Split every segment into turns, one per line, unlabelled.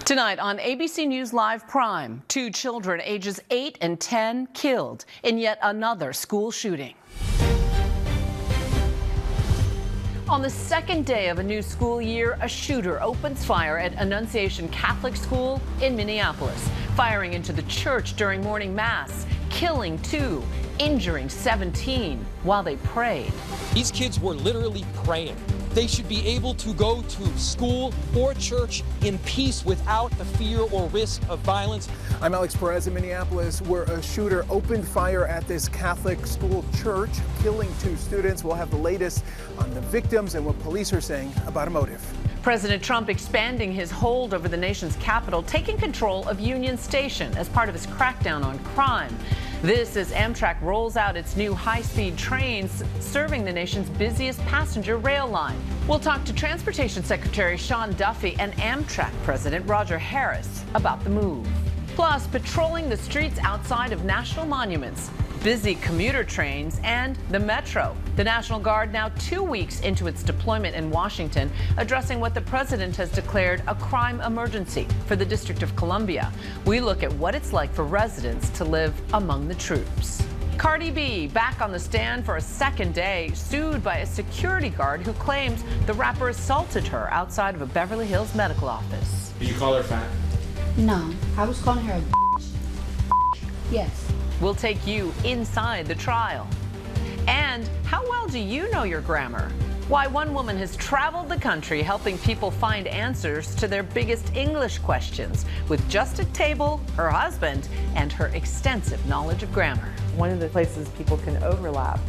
Tonight on ABC News Live Prime, 2 children ages 8 and 10 killed in yet another school shooting. On the second day of a new school year, a shooter opens fire at Annunciation Catholic School in Minneapolis, firing into the church during morning mass, killing 2, injuring 17 while they prayed.
These kids were literally praying. They should be able to go to school or church in peace without the fear or risk of violence.
I'm Alex Perez in Minneapolis, where a shooter opened fire at this Catholic school church, killing 2 students. We'll have the latest on the victims and what police are saying about a motive.
President Trump expanding his hold over the nation's capital, taking control of Union Station as part of his crackdown on crime. This as Amtrak rolls out its new high-speed trains serving the nation's busiest passenger rail line. We'll talk to Transportation Secretary Sean Duffy and Amtrak President Roger Harris about the move. Plus, patrolling the streets outside of national monuments, busy commuter trains, and the Metro. The National Guard now 2 weeks into its deployment in Washington, addressing what the president has declared a crime emergency for the District of Columbia. We look at what it's like for residents to live among the troops. Cardi B back on the stand for a second day, sued by a security guard who claims the rapper assaulted her outside of a Beverly Hills medical office.
Did you call her fat?
No, I was calling her a bitch. Yes.
We'll take you inside the trial. And how well do you know your grammar? Why one woman has traveled the country helping people find answers to their biggest English questions with just a table, her husband, and her extensive knowledge of grammar.
One of the places people can overlap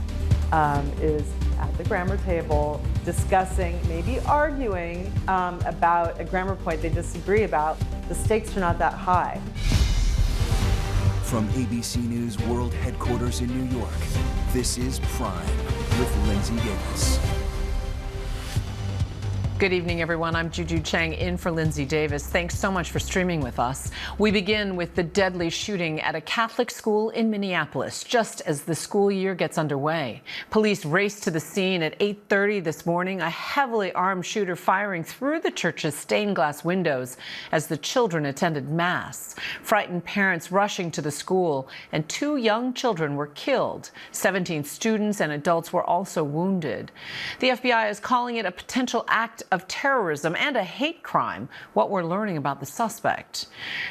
is at the grammar table, discussing, maybe arguing about a grammar point they disagree about. The stakes are not that high.
From ABC News World Headquarters in New York, this is Prime with Linsey Davis.
Good evening, everyone. I'm Juju Chang in for Linsey Davis. Thanks so much for streaming with us. We begin with the deadly shooting at a Catholic school in Minneapolis, just as the school year gets underway. Police raced to the scene at 8:30 this morning, a heavily armed shooter firing through the church's stained glass windows as the children attended Mass. Frightened parents rushing to the school, and 2 young children were killed. 17 students and adults were also wounded. The FBI is calling it a potential act of terrorism and a hate crime, what we're learning about the suspect.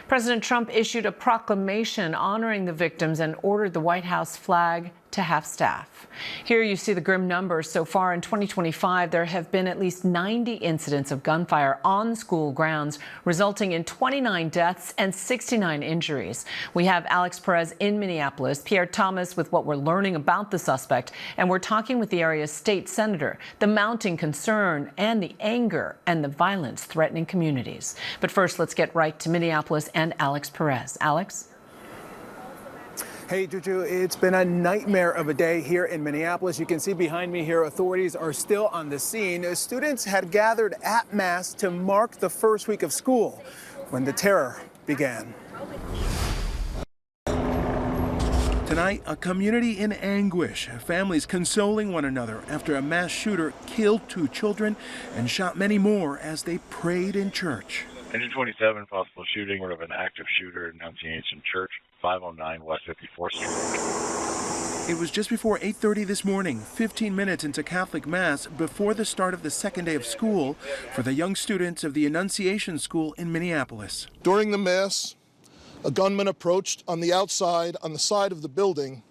President Trump issued a proclamation honoring the victims and ordered the White House flag to half-staff. Here you see the grim numbers. So far in 2025, there have been at least 90 incidents of gunfire on school grounds, resulting in 29 deaths and 69 injuries. We have Alex Perez in Minneapolis, Pierre Thomas with what we're learning about the suspect, and we're talking with the area's state senator, the mounting concern and the anger and the violence threatening communities. But first, let's get right to Minneapolis and Alex Perez. Alex?
Hey, Juju, it's been a nightmare of a day here in Minneapolis. You can see behind me here, authorities are still on the scene. Students had gathered at Mass to mark the first week of school when the terror began.
Tonight, a community in anguish, families consoling one another after a mass shooter killed 2 children and shot many more as they prayed in church.
Engine 27, possible shooting of an active shooter at Annunciation Church, 509 West 54th Street.
It was just before 8:30 this morning, 15 minutes into Catholic Mass, before the start of the second day of school for the young students of the Annunciation School in Minneapolis.
During the Mass, a gunman approached on the outside, on the side of the building,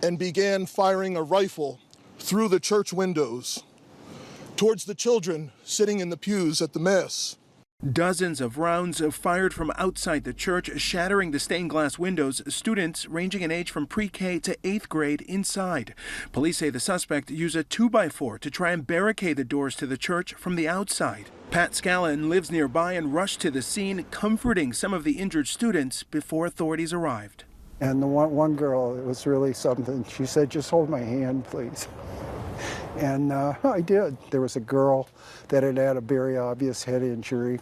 and began firing a rifle through the church windows towards the children sitting in the pews at the Mass.
Dozens of rounds fired from outside the church, shattering the stained glass windows. Students ranging in age from pre-K to 8th grade inside. Police say the suspect used a 2x4 to try and barricade the doors to the church from the outside. Pat Scallon lives nearby and rushed to the scene, comforting some of the injured students before authorities arrived.
And the one girl, it was really something. She said, "Just hold my hand, please." And I did. There was a girl that had a very obvious head injury.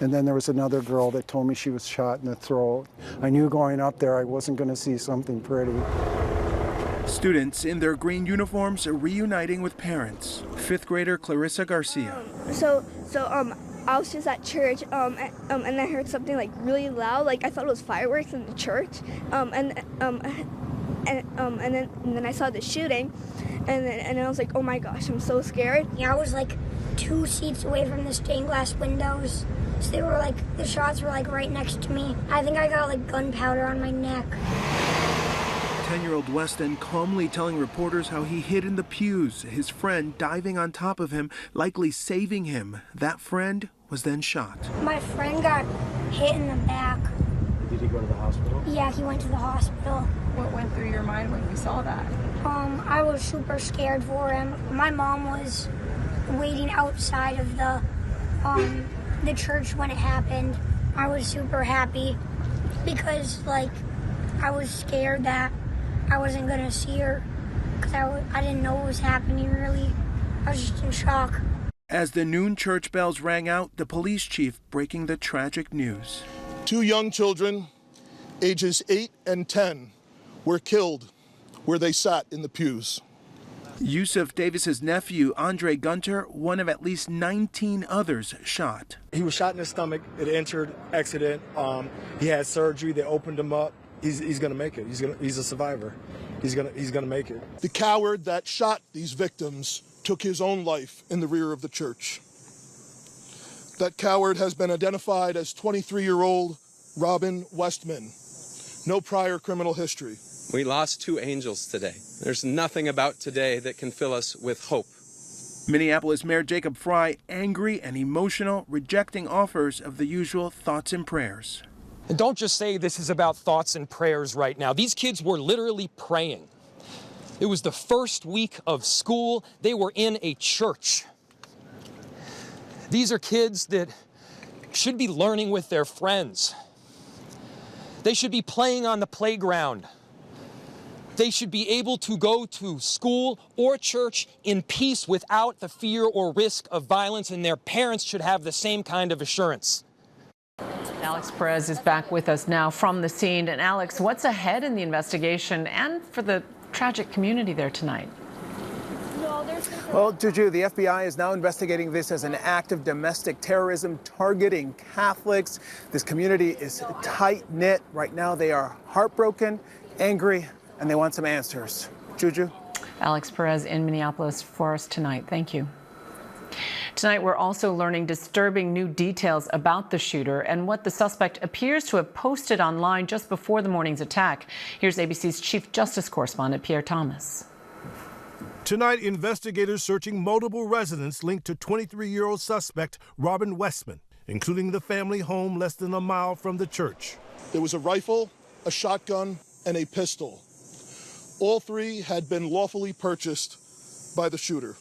And then there was another girl that told me she was shot in the throat. I knew going up there I wasn't going to see something pretty.
Students in their green uniforms are reuniting with parents. 5th grader Clarissa Garcia.
So
I was just at church, and I heard something like really loud, like I thought it was fireworks in the church, and then I saw the shooting, and I was like, oh my gosh, I'm so scared.
Yeah, I was like 2 seats away from the stained glass windows, so they were like, the shots were like right next to me. I think I got like gunpowder on my neck.
10-year-old Weston calmly telling reporters how he hid in the pews, his friend diving on top of him, likely saving him. That friend was then shot.
My friend got hit in the back.
Did he go to the hospital?
Yeah, he went to the hospital.
What went through your mind when you saw that?
I was super scared for him. My mom was waiting outside of the church when it happened. I was super happy because, like, I was scared that I wasn't gonna see her because I didn't know what was happening, really. I was just in shock.
As the noon church bells rang out, the police chief breaking the tragic news.
2 young children, ages 8 and 10, were killed where they sat in the pews.
Yusuf Davis's nephew, Andre Gunter, one of at least 19 others shot.
He was shot in the stomach. It entered accident. He had surgery. They opened him up. He's gonna make it. He's a survivor. He's gonna make it.
The coward that shot these victims took his own life in the rear of the church. That coward has been identified as 23-year-old Robin Westman. No prior criminal history.
We lost 2 angels today. There's nothing about today that can fill us with hope.
Minneapolis Mayor Jacob Frey, angry and emotional, rejecting offers of the usual thoughts and prayers.
And don't just say this is about thoughts and prayers right now. These kids were literally praying. It was the first week of school. They were in a church. These are kids that should be learning with their friends. They should be playing on the playground. They should be able to go to school or church in peace without the fear or risk of violence, and their parents should have the same kind of assurance.
Alex Perez is back with us now from the scene. And Alex, what's ahead in the investigation and for the tragic community there tonight?
Well, Juju, the FBI is now investigating this as an act of domestic terrorism targeting Catholics. This community is tight-knit. Right now they are heartbroken, angry, and they want some answers. Juju?
Alex Perez in Minneapolis for us tonight. Thank you. Tonight, we're also learning disturbing new details about the shooter and what the suspect appears to have posted online just before the morning's attack. Here's ABC's Chief Justice correspondent Pierre Thomas.
Tonight, investigators searching multiple residents linked to 23-year-old suspect Robin Westman, including the family home less than a mile from the church.
There was a rifle, a shotgun, and a pistol. All 3 had been lawfully purchased by the shooter.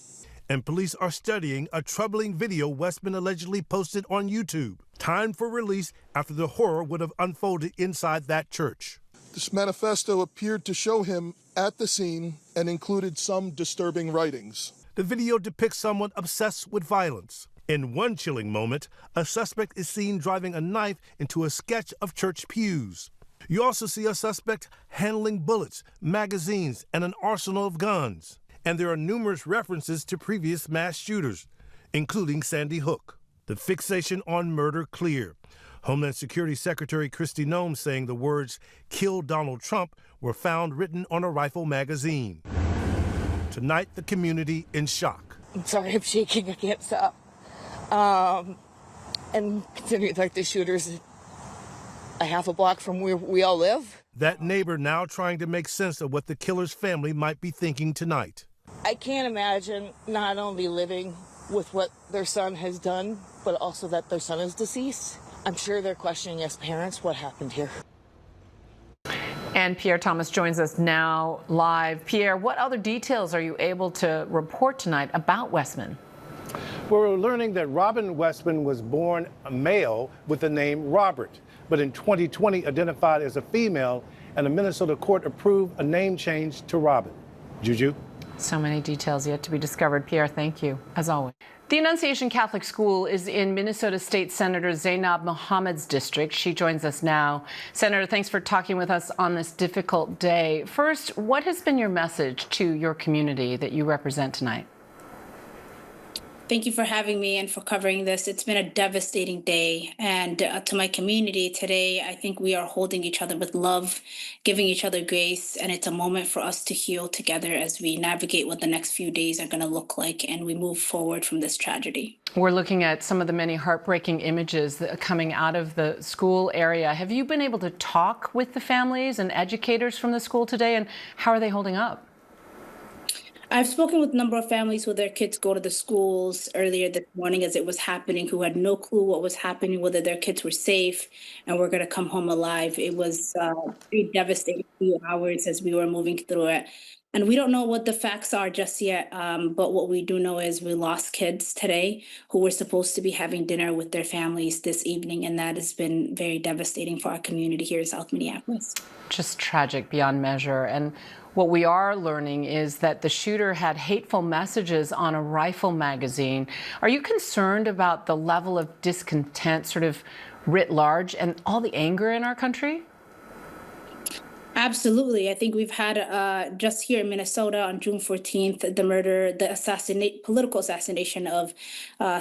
And police are studying a troubling video Westman allegedly posted on YouTube, timed for release after the horror would have unfolded inside that church.
This manifesto appeared to show him at the scene and included some disturbing writings.
The video depicts someone obsessed with violence. In one chilling moment, a suspect is seen driving a knife into a sketch of church pews. You also see a suspect handling bullets, magazines, and an arsenal of guns. And there are numerous references to previous mass shooters, including Sandy Hook. The fixation on murder clear. Homeland Security Secretary Kristi Noem saying the words, "Kill Donald Trump," were found written on a rifle magazine. Tonight, the community in shock.
I'm sorry, I'm shaking. I can't stop. And considering like the shooter's a half a block from where we all live.
That neighbor now trying to make sense of what the killer's family might be thinking tonight.
I can't imagine not only living with what their son has done, but also that their son is deceased. I'm sure they're questioning as parents what happened here.
And Pierre Thomas joins us now live. Pierre, what other details are you able to report tonight about Westman?
We're learning that Robin Westman was born a male with the name Robert, but in 2020 identified as a female, and a Minnesota court approved a name change to Robin. Juju?
So many details yet to be discovered. Pierre, thank you, as always. The Annunciation Catholic School is in Minnesota State Senator Zainab Mohammed's district. She joins us now. Senator, thanks for talking with us on this difficult day. First, what has been your message to your community that you represent tonight?
Thank you for having me and for covering this. It's been a devastating day. And to my community today, I think we are holding each other with love, giving each other grace. And it's a moment for us to heal together as we navigate what the next few days are going to look like and we move forward from this tragedy.
We're looking at some of the many heartbreaking images that are coming out of the school area. Have you been able to talk with the families and educators from the school today? And how are they holding up?
I've spoken with a number of families who their kids go to the schools earlier this morning as it was happening, who had no clue what was happening, whether their kids were safe and were going to come home alive. It was pretty devastating few hours as we were moving through it. And we don't know what the facts are just yet, but what we do know is we lost kids today who were supposed to be having dinner with their families this evening, and that has been very devastating for our community here in South Minneapolis.
Just tragic beyond measure. And what we are learning is that the shooter had hateful messages on a rifle magazine. Are you concerned about the level of discontent sort of writ large and all the anger in our country?
Absolutely. I think we've had just here in Minnesota on June 14th, the murder, the political assassination of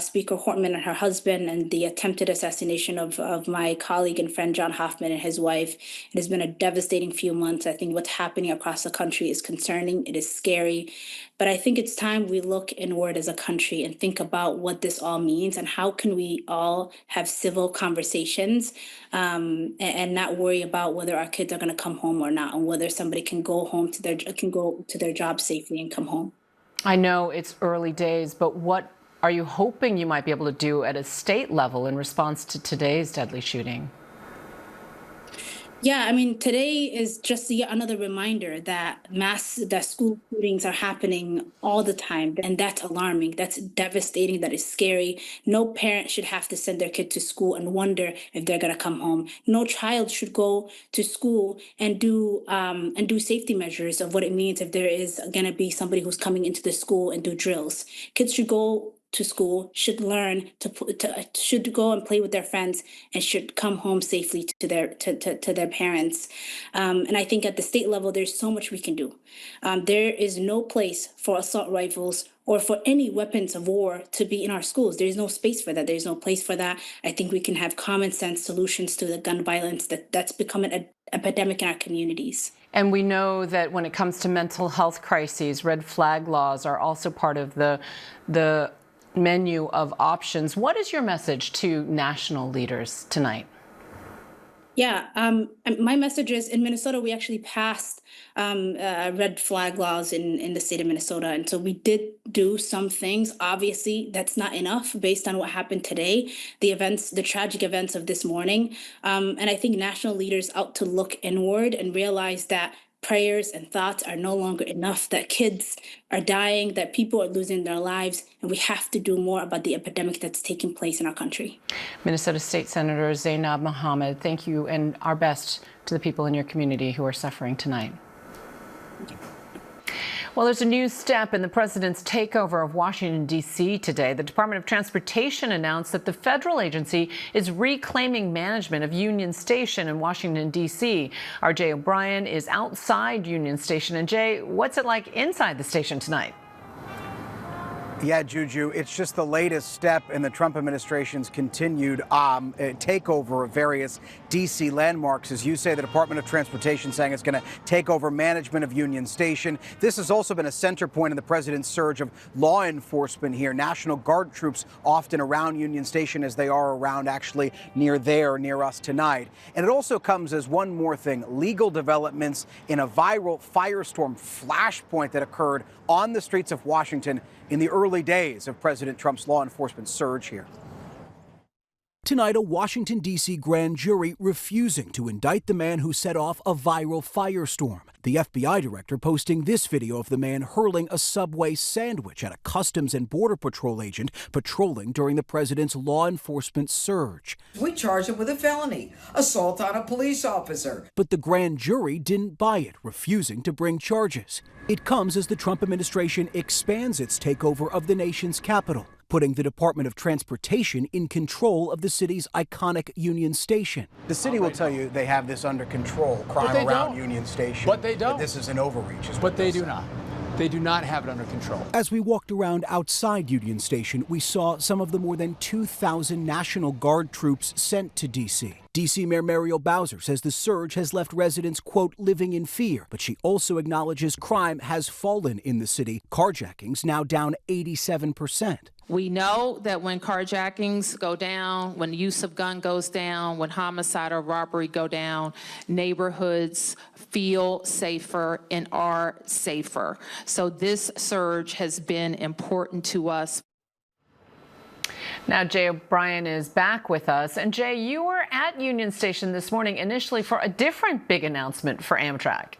Speaker Hortman and her husband, and the attempted assassination of my colleague and friend John Hoffman and his wife. It has been a devastating few months. I think what's happening across the country is concerning. It is scary. But I think it's time we look inward as a country and think about what this all means and how can we all have civil conversations and not worry about whether our kids are going to come home or not, and whether somebody can go to their job safely and come home.
I know it's early days, but what are you hoping you might be able to do at a state level in response to today's deadly shooting?
Yeah, I mean, today is just yet another reminder that school shootings are happening all the time. And that's alarming. That's devastating. That is scary. No parent should have to send their kid to school and wonder if they're going to come home. No child should go to school and do safety measures of what it means if there is going to be somebody who's coming into the school and do drills. Kids should go to school, should learn should go and play with their friends, and should come home safely to their parents. And I think at the state level, there's so much we can do. There is no place for assault rifles or for any weapons of war to be in our schools. There's no space for that. There's no place for that. I think we can have common sense solutions to the gun violence that's becoming an epidemic in our communities.
And we know that when it comes to mental health crises, red flag laws are also part of the menu of options. What is your message to national leaders tonight?
Yeah, my message is in Minnesota, we actually passed red flag laws in the state of Minnesota. And so we did do some things. Obviously, that's not enough based on what happened today, the tragic events of this morning. And I think national leaders ought to look inward and realize that prayers and thoughts are no longer enough, that kids are dying, that people are losing their lives, and we have to do more about the epidemic that's taking place in our country.
Minnesota State Senator Zainab Mohammed, thank you, and our best to the people in your community who are suffering tonight. Well, there's a new step in the president's takeover of Washington, D.C. today. The Department of Transportation announced that the federal agency is reclaiming management of Union Station in Washington, D.C. Our Jay O'Brien is outside Union Station. And Jay, what's it like inside the station tonight?
Yeah, Juju, it's just the latest step in the Trump administration's continued takeover of various D.C. landmarks. As you say, the Department of Transportation saying it's going to take over management of Union Station. This has also been a center point in the president's surge of law enforcement here. National Guard troops often around Union Station, as they are around actually near us tonight. And it also comes as one more thing, legal developments in a viral firestorm flashpoint that occurred on the streets of Washington in the early days of President Trump's law enforcement surge here.
Tonight, a Washington, D.C. grand jury refusing to indict the man who set off a viral firestorm. The FBI director posting this video of the man hurling a Subway sandwich at a Customs and Border Patrol agent patrolling during the president's law enforcement surge.
We charged him with a felony, assault on a police officer.
But the grand jury didn't buy it, refusing to bring charges. It comes as the Trump administration expands its takeover of the nation's capital, putting the Department of Transportation in control of the city's iconic Union Station.
The city will tell you they have this under control, crime around Union Station.
But they don't.
But this is an overreach.
But they do not.
they do not have it under control.
As we walked around outside Union Station, we saw some of the more than 2,000 National Guard troops sent to D.C. D.C. Mayor Muriel Bowser says the surge has left residents, quote, living in fear. But she also acknowledges crime has fallen in the city. Carjackings now down 87%.
We know that when carjackings go down, when the use of gun goes down, when homicide or robbery go down, neighborhoods feel safer and are safer. So this surge has been important to us.
Now, Jay O'Brien is back with us. And Jay, you were at Union Station this morning initially for a different big announcement for Amtrak.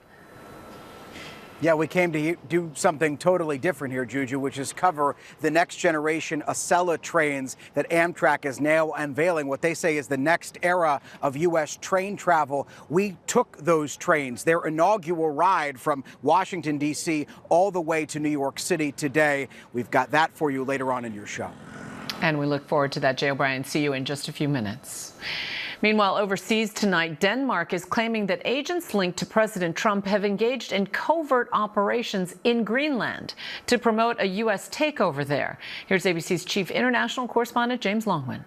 Yeah, we came to do something totally different here, Juju, which is cover the next generation Acela trains that Amtrak is now unveiling, what they say is the next era of U.S. train travel. We took those trains, their inaugural ride from Washington, D.C., all the way to New York City today. We've got that for you later on in your show.
And we look forward to that, Jay O'Brien. See you in just a few minutes. Meanwhile, overseas tonight, Denmark is claiming that agents linked to President Trump have engaged in covert operations in Greenland to promote a U.S. takeover there. Here's ABC's chief international correspondent, James Longman.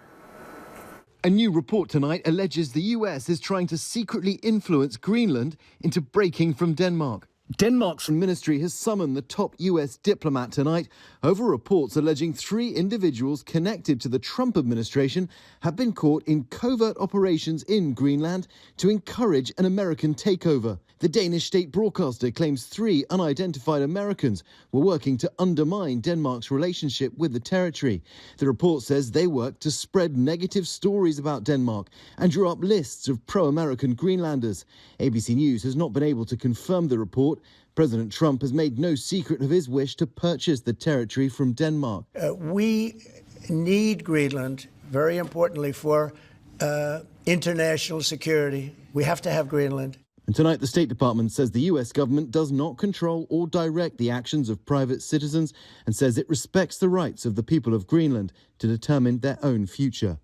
A new report tonight alleges the U.S. is trying to secretly influence Greenland into breaking from Denmark. Denmark's ministry has summoned the top U.S. diplomat tonight over reports alleging 3 individuals connected to the Trump administration have been caught in covert operations in Greenland to encourage an American takeover. The Danish state broadcaster claims 3 unidentified Americans were working to undermine Denmark's relationship with the territory. The report says they worked to spread negative stories about Denmark and drew up lists of pro-American Greenlanders. ABC News has not been able to confirm the report. President Trump has made no secret of his wish to purchase the territory from Denmark.
We need Greenland, very importantly, for international security. We have to have Greenland.
And tonight, the State Department says the U.S. government does not control or direct the actions of private citizens and says it respects the rights of the people of Greenland to determine their own future.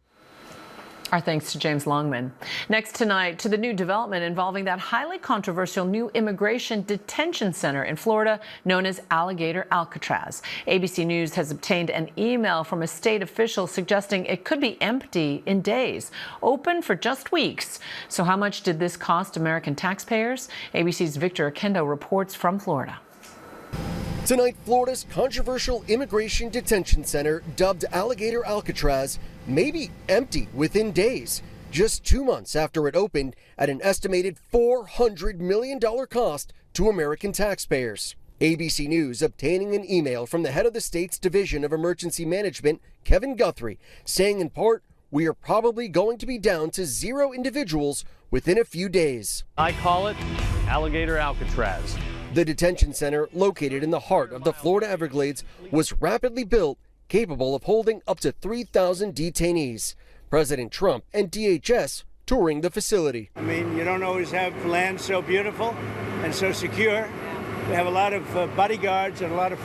Our thanks to James Longman. Next tonight, to the new development involving that highly controversial new immigration detention center in Florida known as Alligator Alcatraz. ABC News has obtained an email from a state official suggesting it could be empty in days, open for just weeks. So how much did this cost American taxpayers? ABC's Victor Akendo reports from Florida.
Tonight, Florida's controversial immigration detention center, dubbed Alligator Alcatraz, may be empty within days, just 2 months after it opened at an estimated $400 million cost to American taxpayers. ABC News obtaining an email from the head of the state's Division of Emergency Management, Kevin Guthrie, saying in part, "We are probably going to be down to 0 individuals within a few days."
I call it Alligator Alcatraz.
The detention center, located in the heart of the Florida Everglades, was rapidly built, capable of holding up to 3,000 detainees. President Trump and DHS touring the facility.
I mean, you don't always have land so beautiful and so secure. We have a lot of bodyguards and a lot of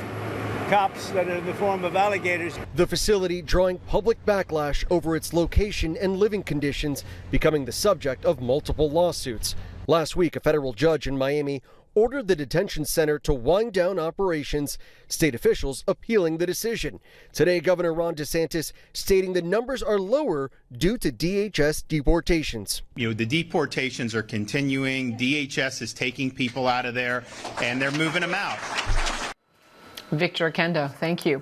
cops that are in the form of alligators.
The facility drawing public backlash over its location and living conditions, becoming the subject of multiple lawsuits. Last week, a federal judge in Miami ordered the detention center to wind down operations, state officials appealing the decision. Today, Governor Ron DeSantis stating the numbers are lower due to DHS deportations.
The deportations are continuing. DHS is taking people out of there, and they're moving them out.
Victor Akendo, thank you.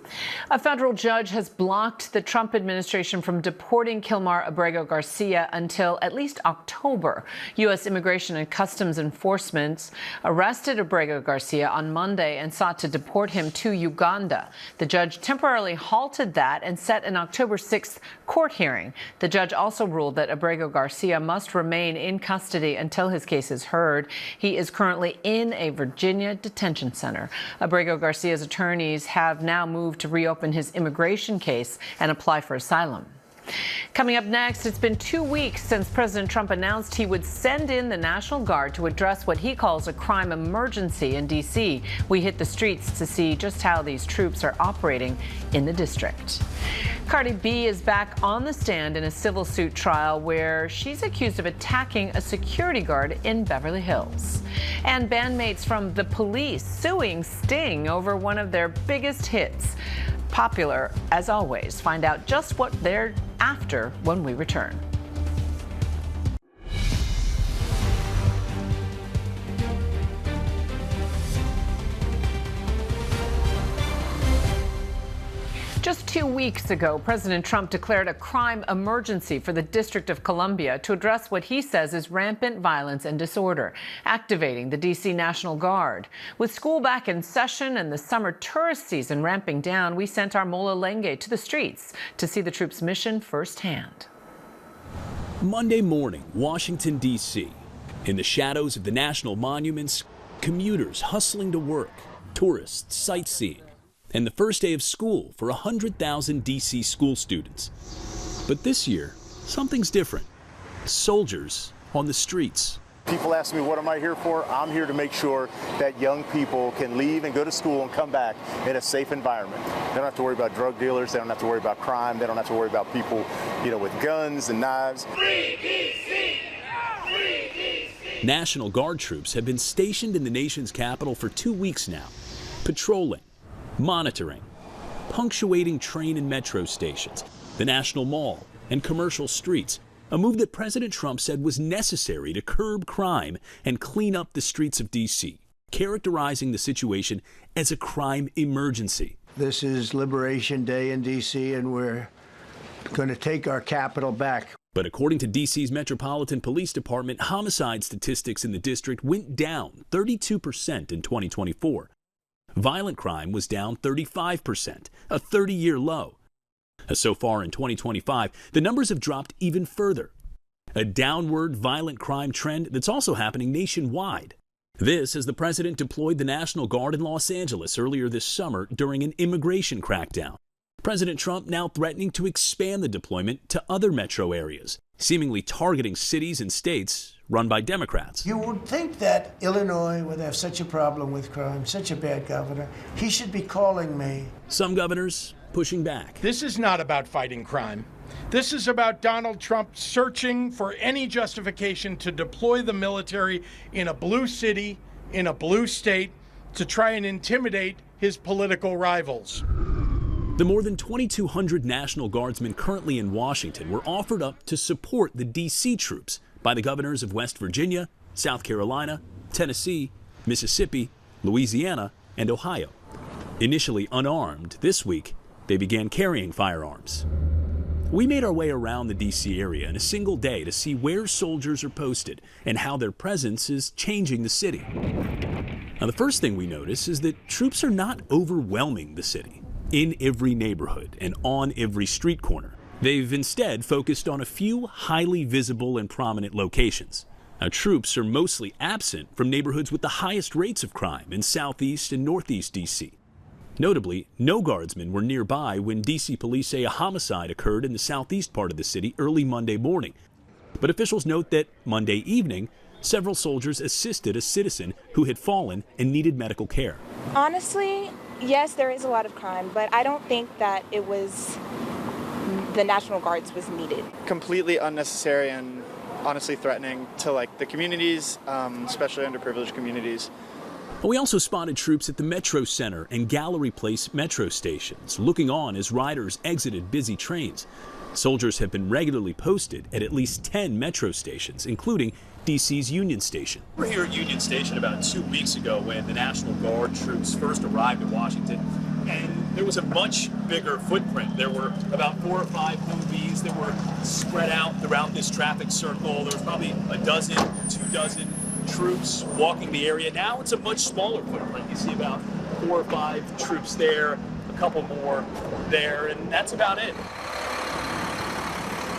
A federal judge has blocked the Trump administration from deporting Kilmar Abrego Garcia until at least October. U.S. Immigration and Customs Enforcement arrested Abrego Garcia on Monday and sought to deport him to Uganda. The judge temporarily halted that and set an October 6th court hearing. The judge also ruled that Abrego Garcia must remain in custody until his case is heard. He is currently in a Virginia detention center. Abrego Garcia's attorneys have now moved to reopen his immigration case and apply for asylum. Coming up next, it's been 2 weeks since President Trump announced he would send in the National Guard to address what he calls a crime emergency in D.C. We hit the streets to see just how these troops are operating in the district. Cardi B is back on the stand in a civil suit trial where she's accused of attacking a security guard in Beverly Hills. And bandmates from The Police suing Sting over one of their biggest hits. Popular as always. Find out just what they're after when we return. Just 2 weeks ago, President Trump declared a crime emergency for the District of Columbia to address what he says is rampant violence and disorder, activating the D.C. National Guard. With school back in session and the summer tourist season ramping down, we sent our Mola Lenge to the streets to see the troops' mission firsthand.
Monday morning, Washington, D.C. In the shadows of the national monuments, commuters hustling to work, tourists sightseeing, and the first day of school for 100,000 D.C. school students. But this year, something's different. Soldiers on the streets.
People ask me, what am I here for? I'm here to make sure that young people can leave and go to school and come back in a safe environment. They don't have to worry about drug dealers. They don't have to worry about crime. They don't have to worry about people, with guns and knives.
Free DC! Free DC! National Guard troops have been stationed in the nation's capital for 2 weeks now, patrolling, monitoring, punctuating train and metro stations, the National Mall, and commercial streets, a move that President Trump said was necessary to curb crime and clean up the streets of D.C., characterizing the situation as a crime emergency.
This is Liberation Day in D.C., and we're going to take our capital back.
But according to D.C.'s Metropolitan Police Department, homicide statistics in the district went down 32% in 2024. Violent crime was down 35%, a 30-year low. So far in 2025, the numbers have dropped even further. A downward violent crime trend that's also happening nationwide. This as the president deployed the National Guard in Los Angeles earlier this summer during an immigration crackdown. President Trump now threatening to expand the deployment to other metro areas, seemingly targeting cities and states run by Democrats.
You would think that Illinois would have such a problem with crime, such a bad governor. He should be calling me.
Some governors pushing back.
This is not about fighting crime. This is about Donald Trump searching for any justification to deploy the military in a blue city, in a blue state, to try and intimidate his political rivals.
The more than 2,200 National Guardsmen currently in Washington were offered up to support the D.C. troops by the governors of West Virginia, South Carolina, Tennessee, Mississippi, Louisiana, and Ohio. Initially unarmed, this week they began carrying firearms. We made our way around the D.C. area in a single day to see where soldiers are posted and how their presence is changing the city. Now, the first thing we notice is that troops are not overwhelming the city in every neighborhood and on every street corner. They've instead focused on a few highly visible and prominent locations. Now, troops are mostly absent from neighborhoods with the highest rates of crime in Southeast and Northeast D.C. Notably, no guardsmen were nearby when D.C. police say a homicide occurred in the southeast part of the city early Monday morning. But officials note that Monday evening, several soldiers assisted a citizen who had fallen and needed medical care.
Honestly, yes, there is a lot of crime, but I don't think that it was the National Guards was needed.
Completely unnecessary and honestly threatening to the communities, especially underprivileged communities.
But we also spotted troops at the Metro Center and Gallery Place metro stations, looking on as riders exited busy trains. Soldiers have been regularly posted at least 10 metro stations, including D.C.'s Union Station.
We're here at Union Station about 2 weeks ago when the National Guard troops first arrived in Washington, and there was a much bigger footprint. There were about 4 or 5 Humvees that were spread out throughout this traffic circle. There was probably a dozen, 2 dozen troops walking the area. Now it's a much smaller footprint. You see about 4 or 5 troops there, a couple more there, and that's about it.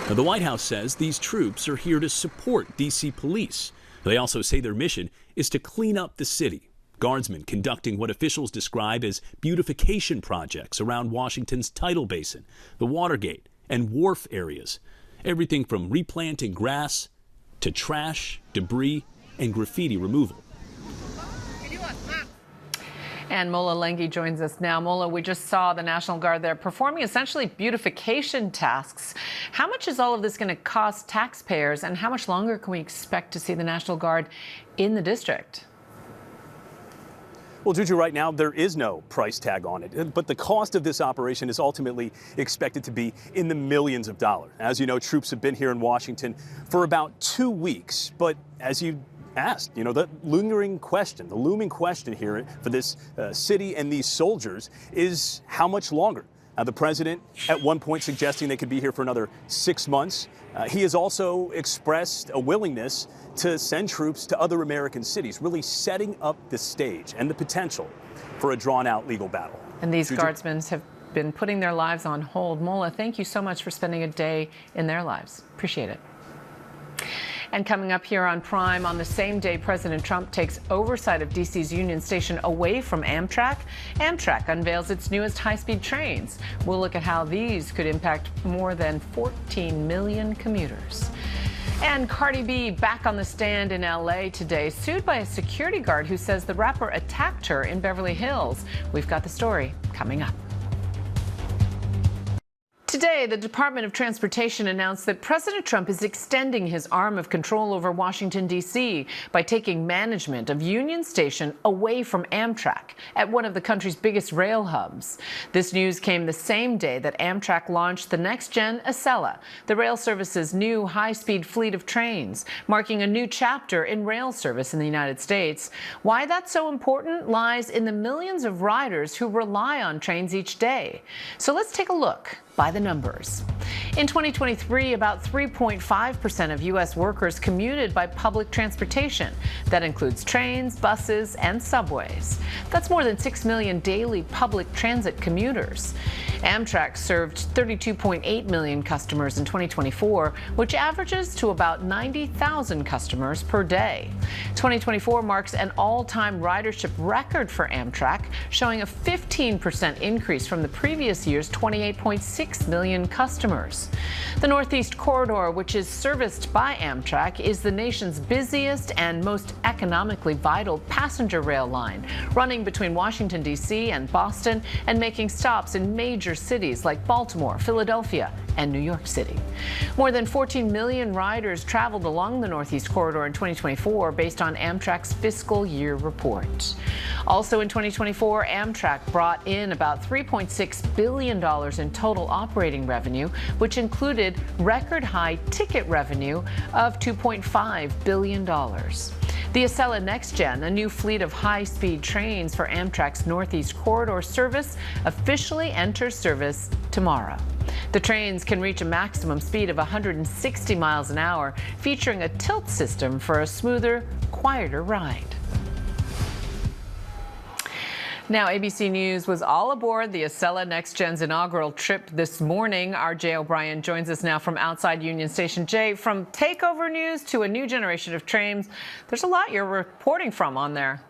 Now, the White House says these troops are here to support D.C. police. They also say their mission is to clean up the city. Guardsmen conducting what officials describe as beautification projects around Washington's tidal basin, the Watergate, and wharf areas. Everything from replanting grass to trash, debris, and graffiti removal.
And Mola Lenghi joins us now. Mola, we just saw the National Guard there performing essentially beautification tasks. How much is all of this going to cost taxpayers, and how much longer can we expect to see the National Guard in the district?
Well, Juju, right now there is no price tag on it, but the cost of this operation is ultimately expected to be in the millions of dollars. As you know, troops have been here in Washington for about 2 weeks, but as you asked, the looming question here for this city and these soldiers is how much longer? The president at one point suggesting they could be here for another 6 months. He has also expressed a willingness to send troops to other American cities, really setting up the stage and the potential for a drawn-out legal battle.
And these guardsmen have been putting their lives on hold. Mola, thank you so much for spending a day in their lives. Appreciate it. And coming up here on Prime, on the same day President Trump takes oversight of D.C.'s Union Station away from Amtrak, Amtrak unveils its newest high-speed trains. We'll look at how these could impact more than 14 million commuters. And Cardi B back on the stand in L.A. today, sued by a security guard who says the rapper attacked her in Beverly Hills. We've got the story coming up. Today, the Department of Transportation announced that President Trump is extending his arm of control over Washington, D.C. by taking management of Union Station away from Amtrak at one of the country's biggest rail hubs. This news came the same day that Amtrak launched the next-gen Acela, the rail service's new high-speed fleet of trains, marking a new chapter in rail service in the United States. Why that's so important lies in the millions of riders who rely on trains each day. So let's take a look by the numbers. In 2023, about 3.5% of U.S. workers commuted by public transportation. That includes trains, buses, and subways. That's more than 6 million daily public transit commuters. Amtrak served 32.8 million customers in 2024, which averages to about 90,000 customers per day. 2024 marks an all-time ridership record for Amtrak, showing a 15% increase from the previous year's 28.6 million customers. The Northeast Corridor, which is serviced by Amtrak, is the nation's busiest and most economically vital passenger rail line, running between Washington, D.C. and Boston and making stops in major cities like Baltimore, Philadelphia, and New York City. More than 14 million riders traveled along the Northeast Corridor in 2024, based on Amtrak's fiscal year report. Also in 2024, Amtrak brought in about $3.6 billion in total operating revenue, which included record high ticket revenue of $2.5 billion. The Acela Next Gen, a new fleet of high-speed trains for Amtrak's Northeast Corridor service, officially enters service tomorrow. The trains can reach a maximum speed of 160 miles an hour, featuring a tilt system for a smoother, quieter ride. Now, ABC News was all aboard the Acela Next Gen's inaugural trip this morning. Our Jay O'Brien joins us now from outside Union Station. Jay, from takeover news to a new generation of trains, there's a lot you're reporting from on there.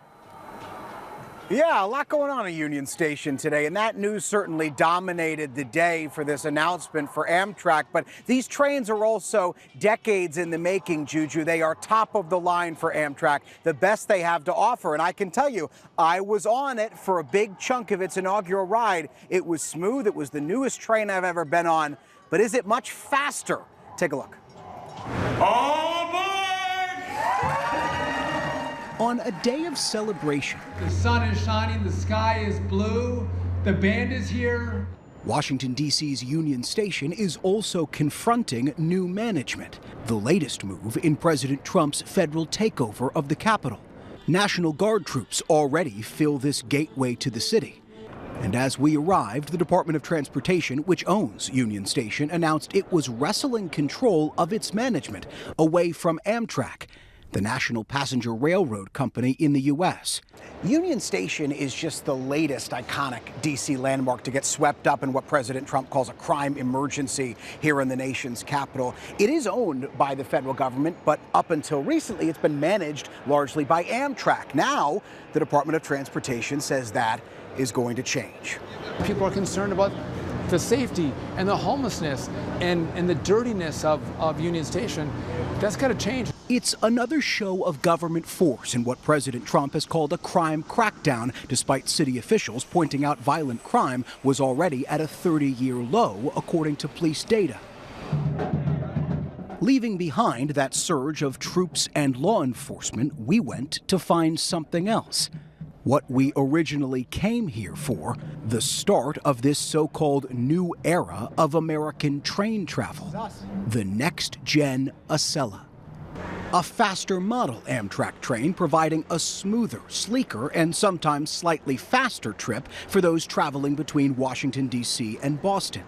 Yeah, a lot going on at Union Station today, and that news certainly dominated the day for this announcement for Amtrak. But these trains are also decades in the making, Juju. They are top of the line for Amtrak, the best they have to offer. And I can tell you, I was on it for a big chunk of its inaugural ride. It was smooth. It was the newest train I've ever been on. But is it much faster? Take a look.
All aboard!
On a day of celebration,
The sun is shining, the sky is blue, the band is here.
Washington, D.C.'s Union Station is also confronting new management, the latest move in President Trump's federal takeover of the Capitol. National Guard troops already fill this gateway to the city. And as we arrived, the Department of Transportation, which owns Union Station, announced it was wresting control of its management away from Amtrak, the national passenger railroad company in the U.S.
Union Station is just the latest iconic D.C. landmark to get swept up in what President Trump calls a crime emergency here in the nation's capital. It is owned by the federal government, but up until recently, it's been managed largely by Amtrak. Now, the Department of Transportation says that is going to change.
People are concerned about
the safety and the homelessness and the dirtiness of Union Station, that's got to change.
It's another show of government force in what President Trump has called a crime crackdown, despite city officials pointing out violent crime was already at a 30-year low, according to police data. Leaving behind that surge of troops and law enforcement, we went to find something else. What we originally came here for, the start of this so-called new era of American train travel, the next-gen Acela. A faster model Amtrak train providing a smoother, sleeker, and sometimes slightly faster trip for those traveling between Washington, D.C. and Boston.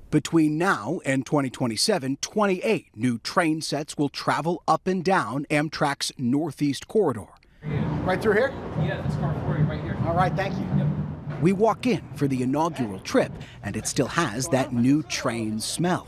Between now and 2027, 28 new train sets will travel up and down Amtrak's Northeast Corridor.
Right through here?
Yeah, this car for you right here.
All right, thank you. Yep.
We walk in for the inaugural trip, and it still has that new train smell.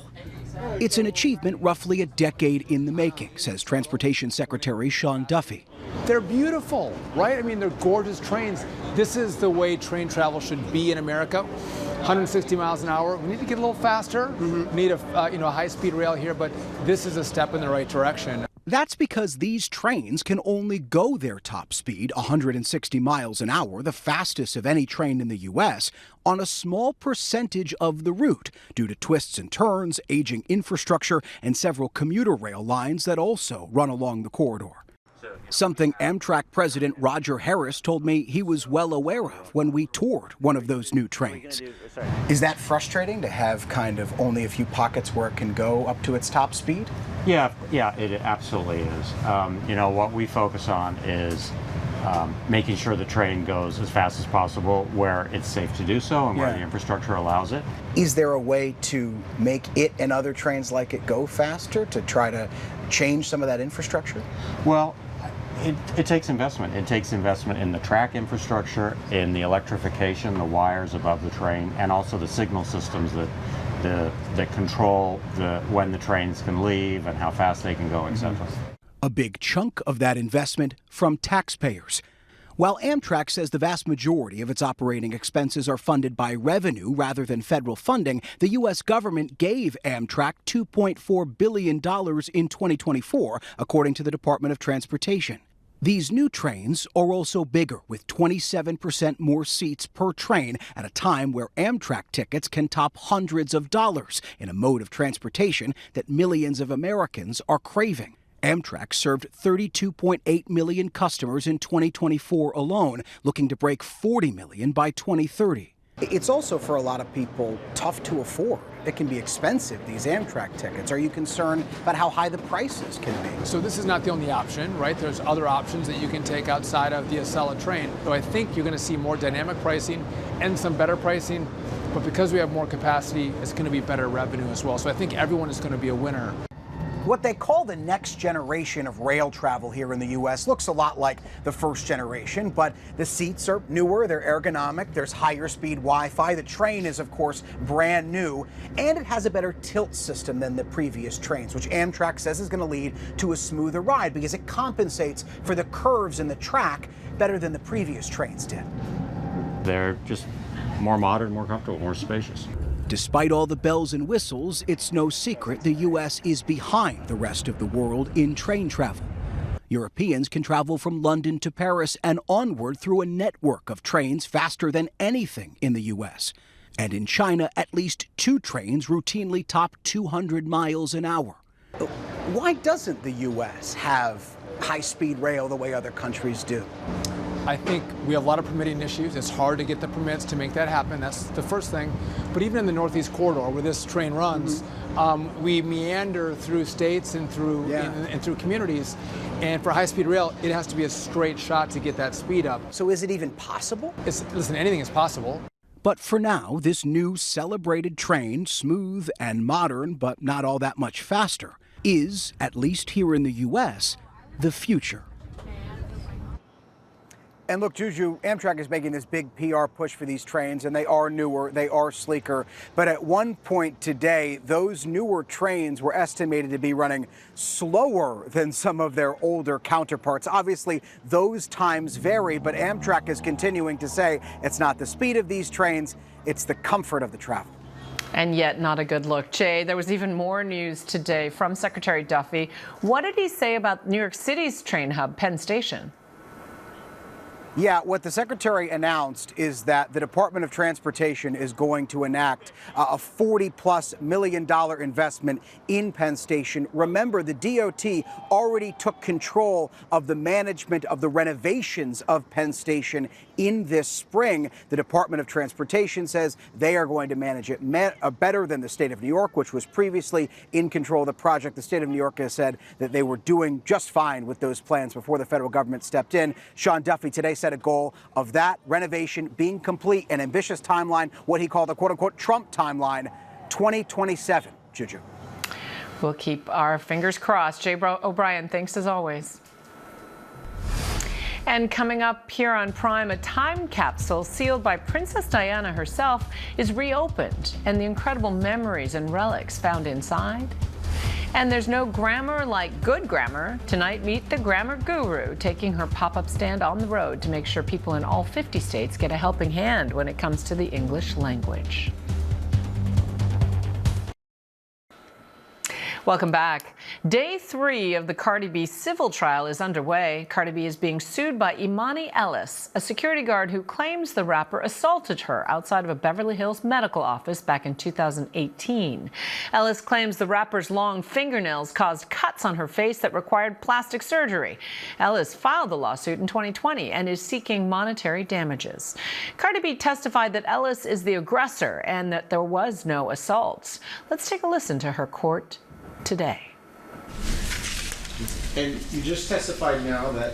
It's an achievement roughly a decade in the making, says Transportation Secretary Sean Duffy.
They're beautiful, right? I mean, they're gorgeous trains. This is the way train travel should be in America. 160 miles an hour. We need to get a little faster. We need a high-speed rail here, but this is a step in the right direction.
That's because these trains can only go their top speed, 160 miles an hour, the fastest of any train in the U.S., on a small percentage of the route due to twists and turns, aging infrastructure, and several commuter rail lines that also run along the corridor. Something Amtrak President Roger Harris told me he was well aware of when we toured one of those new trains.
Is that frustrating to have kind of only a few pockets where it can go up to its top speed?
Yeah, it absolutely is. What we focus on is making sure the train goes as fast as possible where it's safe to do so and where the infrastructure allows it.
Is there a way to make it and other trains like it go faster to try to change some of that infrastructure?
Well, it takes investment. It takes investment in the track infrastructure, in the electrification, the wires above the train, and also the signal systems that control when the trains can leave and how fast they can go, etc.
A big chunk of that investment from taxpayers. While Amtrak says the vast majority of its operating expenses are funded by revenue rather than federal funding, the U.S. government gave Amtrak $2.4 billion in 2024, according to the Department of Transportation. These new trains are also bigger, with 27% more seats per train at a time where Amtrak tickets can top hundreds of dollars in a mode of transportation that millions of Americans are craving. Amtrak served 32.8 million customers in 2024 alone, looking to break 40 million by 2030.
It's also, for a lot of people, tough to afford. It can be expensive, these Amtrak tickets. Are you concerned about how high the prices can be?
So this is not the only option, right? There's other options that you can take outside of the Acela train. So I think you're going to see more dynamic pricing and some better pricing. But because we have more capacity, it's going to be better revenue as well. So I think everyone is going to be a winner.
What they call the next generation of rail travel here in the U.S. looks a lot like the first generation, but the seats are newer, they're ergonomic, there's higher speed Wi-Fi. The train is, of course, brand new, and it has a better tilt system than the previous trains, which Amtrak says is going to lead to a smoother ride because it compensates for the curves in the track better than the previous trains did.
They're just more modern, more comfortable, more spacious.
Despite all the bells and whistles, it's no secret the U.S. is behind the rest of the world in train travel. Europeans can travel from London to Paris and onward through a network of trains faster than anything in the U.S. And in China, at least 2 trains routinely top 200 miles an hour.
Why doesn't the U.S. have high-speed rail the way other countries do?
I think we have a lot of permitting issues. It's hard to get the permits to make that happen. That's the first thing. But even in the Northeast Corridor, where this train runs, we meander through states and through and through communities. And for high-speed rail, it has to be a straight shot to get that speed up.
So is it even possible?
Listen, anything is possible.
But for now, this new celebrated train, smooth and modern, but not all that much faster, is, at least here in the U.S., the future.
And look, Juju, Amtrak is making this big PR push for these trains, and they are newer, they are sleeker. But at one point today, those newer trains were estimated to be running slower than some of their older counterparts. Obviously, those times vary, but Amtrak is continuing to say it's not the speed of these trains, it's the comfort of the travel.
And yet not a good look. Jay, there was even more news today from Secretary Duffy. What did he say about New York City's train hub, Penn Station?
Yeah, what the secretary announced is that the Department of Transportation is going to enact a $40+ million investment in Penn Station. Remember, the DOT already took control of the management of the renovations of Penn Station in this spring. The Department of Transportation says they are going to manage it better than the state of New York, which was previously in control of the project. The state of New York has said that they were doing just fine with those plans before the federal government stepped in. Sean Duffy today set a goal of that renovation being complete, an ambitious timeline, what he called a quote-unquote Trump timeline, 2027. Juju.
We'll keep our fingers crossed. Jay O'Brien, thanks as always. And coming up here on Prime, a time capsule sealed by Princess Diana herself is reopened, and the incredible memories and relics found inside. And there's no grammar like good grammar. Tonight, meet the grammar guru, taking her pop-up stand on the road to make sure people in all 50 states get a helping hand when it comes to the English language. Welcome back. Day 3 of the Cardi B civil trial is underway. Cardi B is being sued by Imani Ellis, a security guard who claims the rapper assaulted her outside of a Beverly Hills medical office back in 2018. Ellis claims the rapper's long fingernails caused cuts on her face that required plastic surgery. Ellis filed the lawsuit in 2020 and is seeking monetary damages. Cardi B testified that Ellis is the aggressor and that there was no assault. Let's take a listen to her court today.
And you just testified now that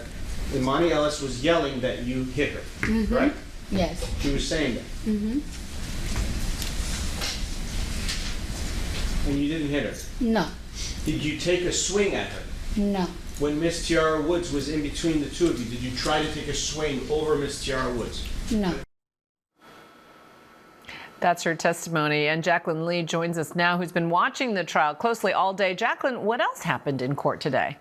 Imani Ellis was yelling that you hit her, right?
Yes.
She was saying that. And you didn't hit her?
No.
Did you take a swing at her?
No.
When Miss Tiara Woods was in between the two of you, did you try to take a swing over Miss Tiara Woods?
No.
That's her testimony. And Jacqueline Lee joins us now, who's been watching the trial closely all day. Jacqueline, what else happened in court today?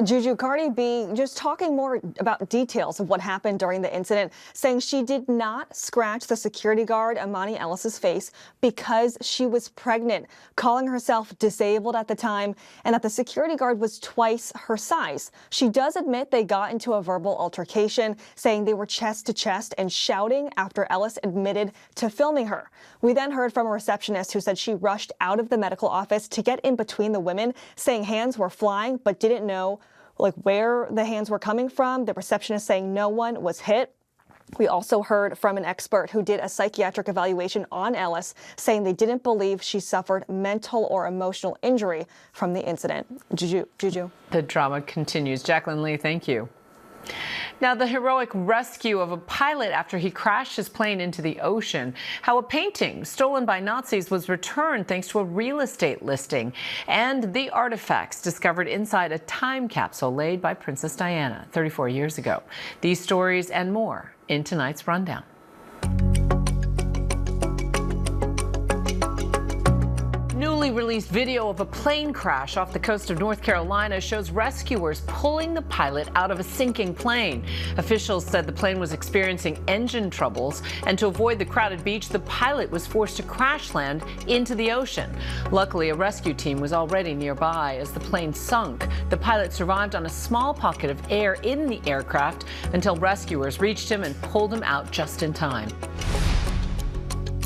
Juju, Cardi B just talking more about details of what happened during the incident, saying she did not scratch the security guard Imani Ellis's face because she was pregnant, calling herself disabled at the time, and that the security guard was twice her size. She does admit they got into a verbal altercation, saying they were chest to chest and shouting after Ellis admitted to filming her. We then heard from a receptionist who said she rushed out of the medical office to get in between the women, saying hands were flying but didn't know where the hands were coming from. The receptionist saying no one was hit. We also heard from an expert who did a psychiatric evaluation on Ellis, saying they didn't believe she suffered mental or emotional injury from the incident. Juju.
The drama continues. Jacqueline Lee, thank you. Now, the heroic rescue of a pilot after he crashed his plane into the ocean, how a painting stolen by Nazis was returned thanks to a real estate listing, and the artifacts discovered inside a time capsule laid by Princess Diana 34 years ago. These stories and more in tonight's Rundown. Newly released video of a plane crash off the coast of North Carolina shows rescuers pulling the pilot out of a sinking plane. Officials said the plane was experiencing engine troubles, and to avoid the crowded beach, the pilot was forced to crash land into the ocean. Luckily, a rescue team was already nearby as the plane sunk. The pilot survived on a small pocket of air in the aircraft until rescuers reached him and pulled him out just in time.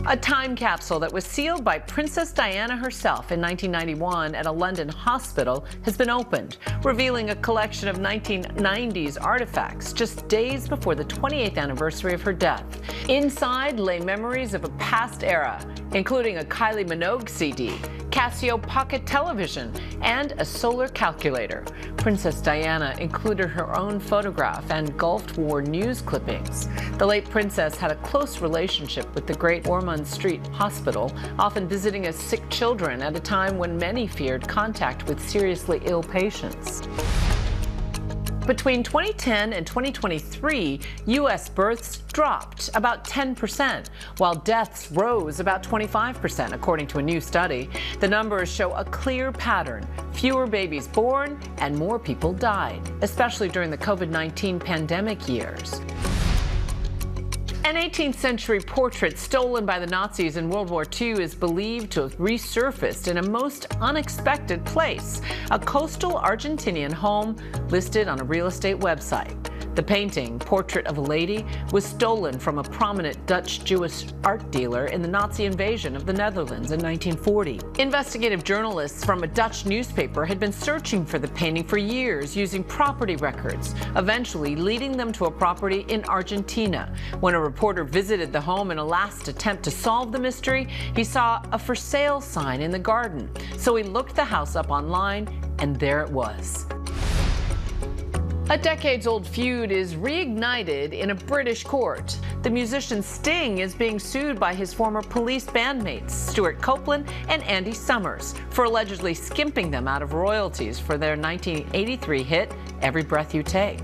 A time capsule that was sealed by Princess Diana herself in 1991 at a London hospital has been opened, revealing a collection of 1990s artifacts just days before the 28th anniversary of her death. Inside lay memories of a past era, including a Kylie Minogue CD, Casio pocket television, and a solar calculator. Princess Diana included her own photograph and Gulf War news clippings. The late princess had a close relationship with the great Ormond Street Hospital, often visiting as sick children at a time when many feared contact with seriously ill patients. Between 2010 and 2023, U.S. births dropped about 10%, while deaths rose about 25%, according to a new study. The numbers show a clear pattern. Fewer babies born and more people died, especially during the COVID-19 pandemic years. An 18th century portrait stolen by the Nazis in World War II is believed to have resurfaced in a most unexpected place, a coastal Argentinian home listed on a real estate website. The painting, Portrait of a Lady, was stolen from a prominent Dutch Jewish art dealer in the Nazi invasion of the Netherlands in 1940. Investigative journalists from a Dutch newspaper had been searching for the painting for years using property records, eventually leading them to a property in Argentina. When a reporter visited the home in a last attempt to solve the mystery, he saw a for sale sign in the garden. So he looked the house up online, and there it was. A decades-old feud is reignited in a British court. The musician Sting is being sued by his former Police bandmates, Stuart Copeland and Andy Summers, for allegedly skimping them out of royalties for their 1983 hit, Every Breath You Take.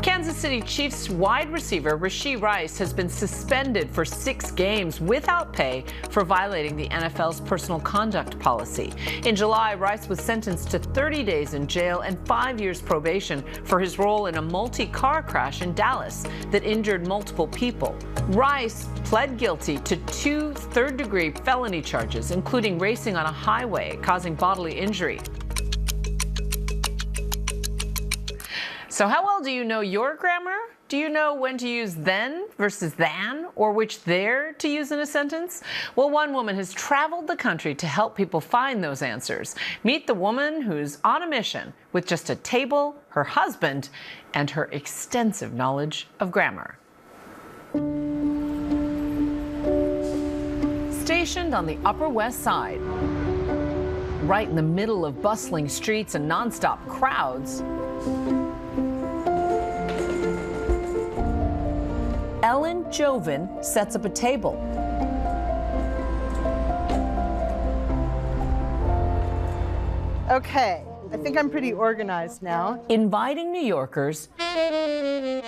Kansas City Chiefs wide receiver Rashee Rice has been suspended for 6 games without pay for violating the NFL's personal conduct policy. In July, Rice was sentenced to 30 days in jail and 5 years probation for his role in a multi-car crash in Dallas that injured multiple people. Rice pled guilty to 2 third-degree felony charges, including racing on a highway causing bodily injury. So how well do you know your grammar? Do you know when to use then versus than, or which there to use in a sentence? Well, one woman has traveled the country to help people find those answers. Meet the woman who's on a mission with just a table, her husband, and her extensive knowledge of grammar. Stationed on the Upper West Side, right in the middle of bustling streets and nonstop crowds, Ellen Joven sets up a table.
Okay, I think I'm pretty organized now.
Inviting New Yorkers to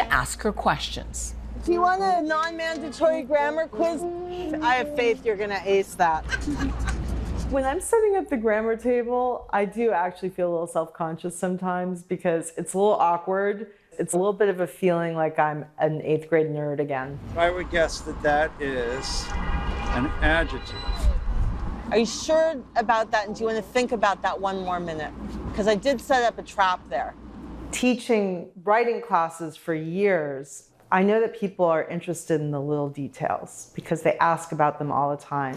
ask her questions.
Do you want a non-mandatory grammar quiz? I have faith you're gonna ace that.
When I'm setting up the grammar table, I do actually feel a little self-conscious sometimes because it's a little awkward. It's a little bit of a feeling like I'm an 8th grade nerd again.
I would guess that that is an adjective.
Are you sure about that, and do you want to think about that one more minute? Because I did set up a trap there.
Teaching writing classes for years, I know that people are interested in the little details because they ask about them all the time.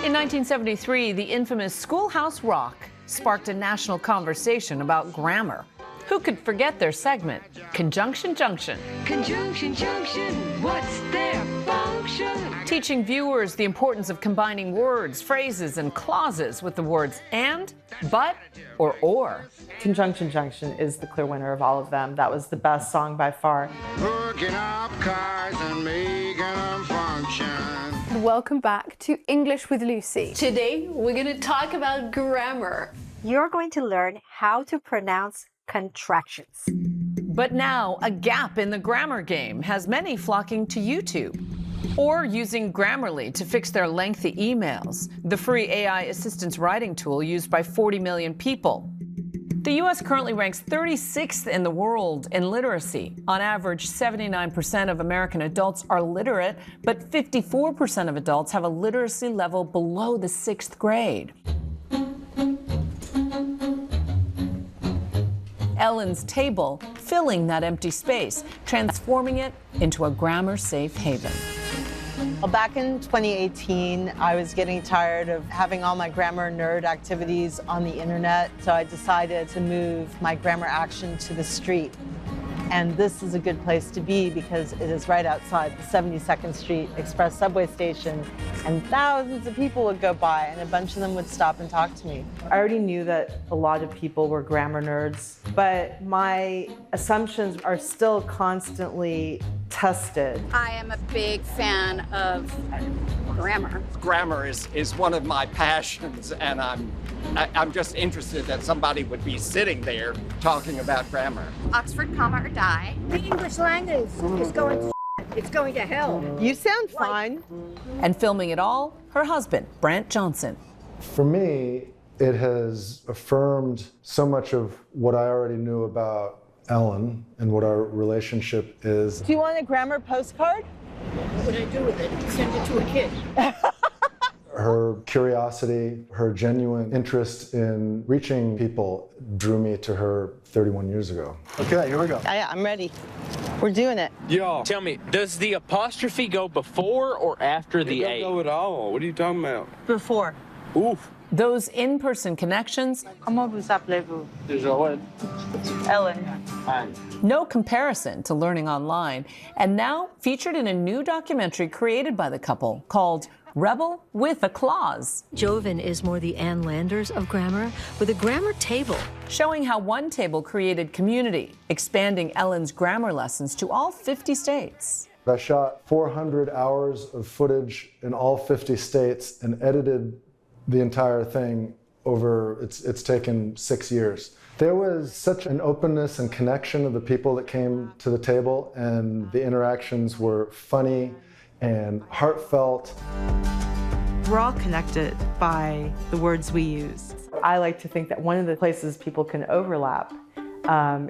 In 1973, the infamous Schoolhouse Rock sparked a national conversation about grammar. Who could forget their segment, Conjunction Junction?
Conjunction Junction, what's their function?
Teaching viewers the importance of combining words, phrases, and clauses with the words and, but, or.
Conjunction Junction is the clear winner of all of them. That was the best song by far.
Hooking up cars and making them function.
Welcome back to English with Lucy.
Today, we're going to talk about grammar.
You're going to learn how to pronounce contractions.
But now, a gap in the grammar game has many flocking to YouTube or using Grammarly to fix their lengthy emails, the free AI assistance writing tool used by 40 million people. The U.S. currently ranks 36th in the world in literacy. On average, 79% of American adults are literate, but 54% of adults have a literacy level below the 6th grade. Ellen's table, filling that empty space, transforming it into a grammar safe haven.
Well, back in 2018, I was getting tired of having all my grammar nerd activities on the internet, so I decided to move my grammar action to the street. And this is a good place to be because it is right outside the 72nd Street Express subway station, and thousands of people would go by, and a bunch of them would stop and talk to me.
I already knew that a lot of people were grammar nerds, but my assumptions are still constantly tested.
I am a big fan of grammar.
Grammar is one of my passions, and I'm just interested that somebody would be sitting there talking about grammar.
Oxford, comma or die.
The English language is going to it's going to hell.
You sound fine.
And filming it all, her husband, Brant Johnson.
For me,
It has affirmed so much of what I already knew about Ellen and what our relationship is.
Do you want a grammar postcard?
What would I do with it? Send it to a kid.
Her curiosity, her genuine interest in reaching people drew me to her 31 years ago.
Okay, here we go.
Yeah, I'm ready. We're doing it.
Yo, tell me, does the apostrophe go before or after the A?
It don't go at all. What are you talking about?
Before.
Oof.
Those in-person connections.
Comment vous appelez-vous?
Ellen.
Ellen.
No comparison to learning online, and now featured in a new documentary created by the couple called Rebel with a Clause.
Joven is more the Ann Landers of grammar, with a grammar table.
Showing how one table created community, expanding Ellen's grammar lessons to all 50 states.
I shot 400 hours of footage in all 50 states and edited the entire thing over, it's taken 6 years. There was such an openness and connection of the people that came to the table, and the interactions were funny and heartfelt.
We're all connected by the words we use. I like to think that one of the places people can overlap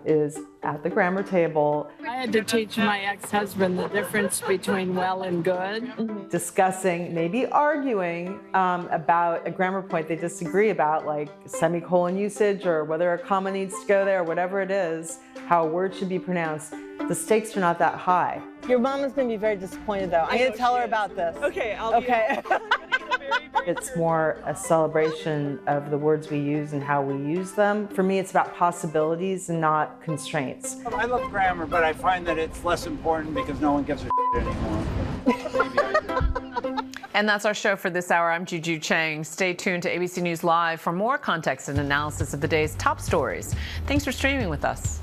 is at the grammar table.
I had to teach my ex-husband the difference between well and good.
Discussing, maybe arguing about a grammar point they disagree about, like semicolon usage or whether a comma needs to go there or whatever it is, how a word should be pronounced. The stakes are not that high.
Your mom is going to be very disappointed, though. I'm going to tell her about this.
Okay, It's more a celebration of the words we use and how we use them. For me, it's about possibilities and not constraints.
I love grammar, but I find that it's less important because no one gives a shit anymore.
And that's our show for this hour. I'm Juju Chang. Stay tuned to ABC News Live for more context and analysis of the day's top stories. Thanks for streaming with us.